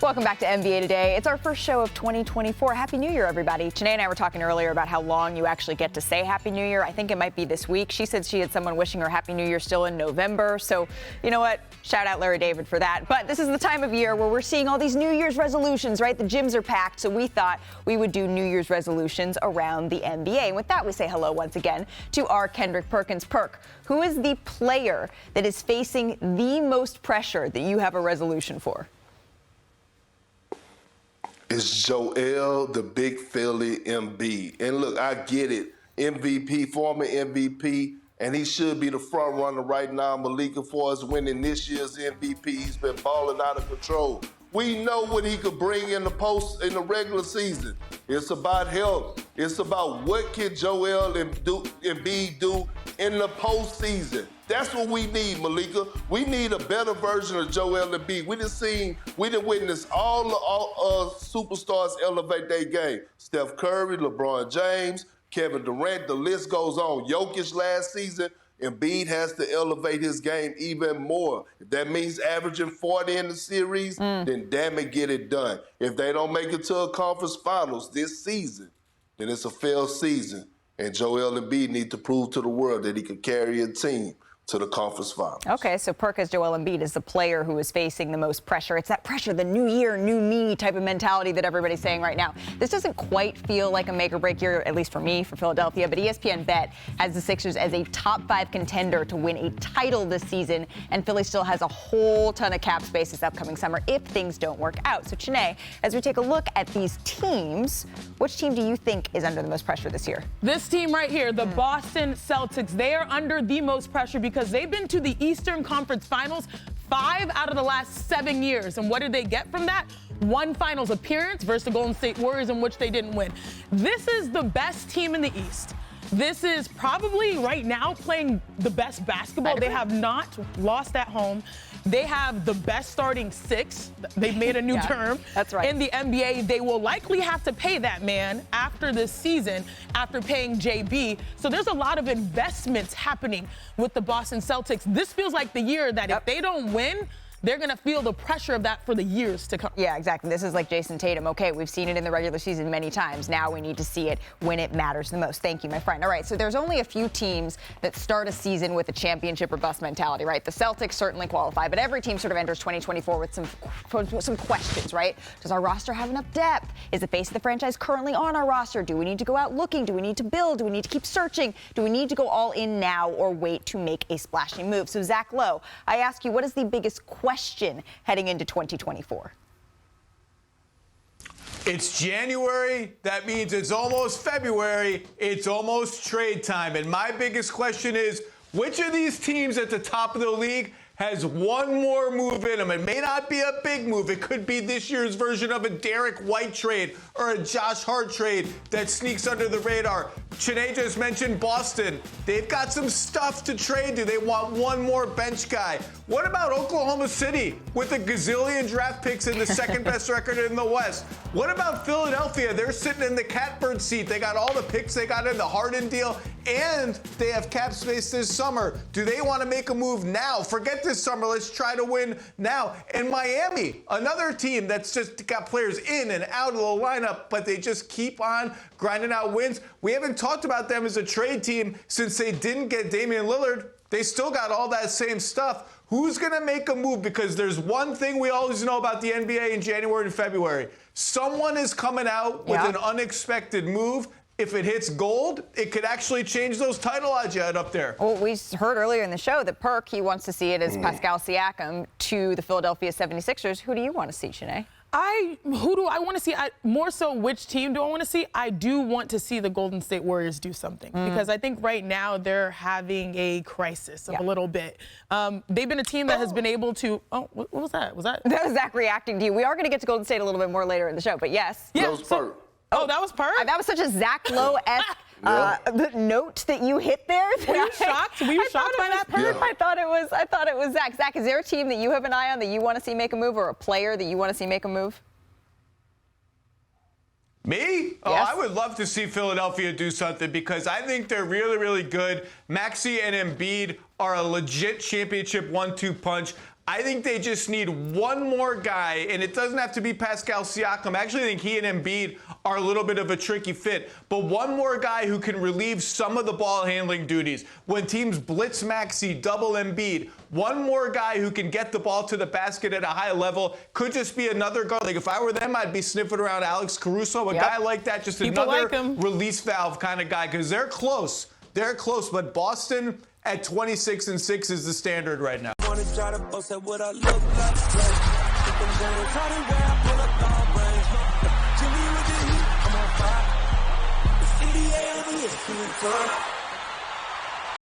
Welcome back to NBA Today. It's our first show of 2024. Happy New Year, everybody. Janae and I were talking earlier about how long you actually get to say Happy New Year. I think it might be this week. She said she had someone wishing her Happy New Year still in November. So, you know what? Shout out Larry David for that. But this is the time of year where we're seeing all these New Year's resolutions, right? The gyms are packed. So we thought we would do New Year's resolutions around the NBA. And with that, we say hello once again to our Kendrick Perkins. Perk, who is the player that is facing the most pressure that you have a resolution for? It's Joel, the big Philly Embiid. And look, I get it. MVP, former MVP, and he should be the front runner right now. Malika for us winning this year's MVP. He's been balling out of control. We know what he could bring in the regular season. It's about health. It's about what can Joel Embiid do in the postseason. That's what we need, Malika. We need a better version of Joel Embiid. We done witnessed all the superstars elevate their game. Steph Curry, LeBron James, Kevin Durant, the list goes on. Jokic last season, Embiid has to elevate his game even more. If that means averaging 40 in the series, then damn it, get it done. If they don't make it to a conference finals this season, then it's a failed season. And Joel Embiid needs to prove to the world that he can carry a team to the conference finals. Okay, so Perk as Joel Embiid is the player who is facing the most pressure. It's that pressure, the new year, new me type of mentality that everybody's saying right now. This doesn't quite feel like a make or break year, at least for me, for Philadelphia, but ESPN Bet has the Sixers as a top 5 contender to win a title this season, and Philly still has a whole ton of cap space this upcoming summer if things don't work out. So, Chiney, as we take a look at these teams, which team do you think is under the most pressure this year? This team right here, the Boston Celtics, they are under the most pressure because they've been to the Eastern Conference Finals 5 out of the last 7 years. And what did they get from that? One finals appearance versus the Golden State Warriors, in which they didn't win. This is the best team in the East. This is probably right now playing the best basketball. They have not lost at home. They have the best starting 6. They've made a new term. That's right. In the NBA, they will likely have to pay that man after this season, after paying JB. So there's a lot of investments happening with the Boston Celtics. This feels like the year that if they don't win, they're going to feel the pressure of that for the years to come. Yeah, exactly. This is like Jason Tatum. Okay, we've seen it in the regular season many times. Now we need to see it when it matters the most. Thank you, my friend. All right, so there's only a few teams that start a season with a championship or bust mentality, right? The Celtics certainly qualify, but every team sort of enters 2024 with some questions, right? Does our roster have enough depth? Is the face of the franchise currently on our roster? Do we need to go out looking? Do we need to build? Do we need to keep searching? Do we need to go all in now or wait to make a splashy move? So, Zach Lowe, I ask you, what is the biggest question heading into 2024? It's January. That means it's almost February. It's almost trade time. And my biggest question is, which of these teams at the top of the league has one more move in them? It may not be a big move. It could be this year's version of a Derek White trade or a Josh Hart trade that sneaks under the radar. Chiney just mentioned Boston. They've got some stuff to trade to. They want one more bench guy. What about Oklahoma City with a gazillion draft picks and the second best record in the West? What about Philadelphia? They're sitting in the catbird seat. They got all the picks they got in the Harden deal, and they have cap space this summer. Do they want to make a move now? Forget this summer. Let's try to win now. And Miami, another team that's just got players in and out of the lineup, but they just keep on grinding out wins. We haven't talked about them as a trade team since they didn't get Damian Lillard. They still got all that same stuff. Who's going to make a move? Because there's one thing we always know about the NBA in January and February. Someone is coming out with an unexpected move. If it hits gold, it could actually change those title odds you had up there. Well, we heard earlier in the show that Perk, he wants to see it as Pascal Siakam to the Philadelphia 76ers. Who do you want to see, Chiney? Who do I want to see? More so, which team do I want to see? I do want to see the Golden State Warriors do something because I think right now they're having a crisis of a little bit. They've been a team that has been able to. Oh, what was that? That was Zach reacting to you. We are going to get to Golden State a little bit more later in the show, but yes. That was Perk. Oh, that was Perk? That was such a Zach Lowe-esque note that you hit there. Were you shocked? Were you shocked by that, Perk? I thought it was Zach. Zach, is there a team that you have an eye on that you want to see make a move, or a player that you want to see make a move? Me? Yes. Oh, I would love to see Philadelphia do something because I think they're really, really good. Maxey and Embiid are a legit championship 1-2 punch. I think they just need one more guy, and it doesn't have to be Pascal Siakam. I actually think he and Embiid are a little bit of a tricky fit, but one more guy who can relieve some of the ball handling duties. When teams blitz Maxey, double Embiid, one more guy who can get the ball to the basket at a high level. Could just be another guard. Like if I were them, I'd be sniffing around Alex Caruso, a guy like that, just People another like release valve kind of guy, because they're close. They're close, but Boston at 26-6 is the standard right now. Wanna try to boast at what I look like. Think I'm gonna try to wear, I pull up long range. Jimmy with the heat, I'm on fire. It's NBA, I'm a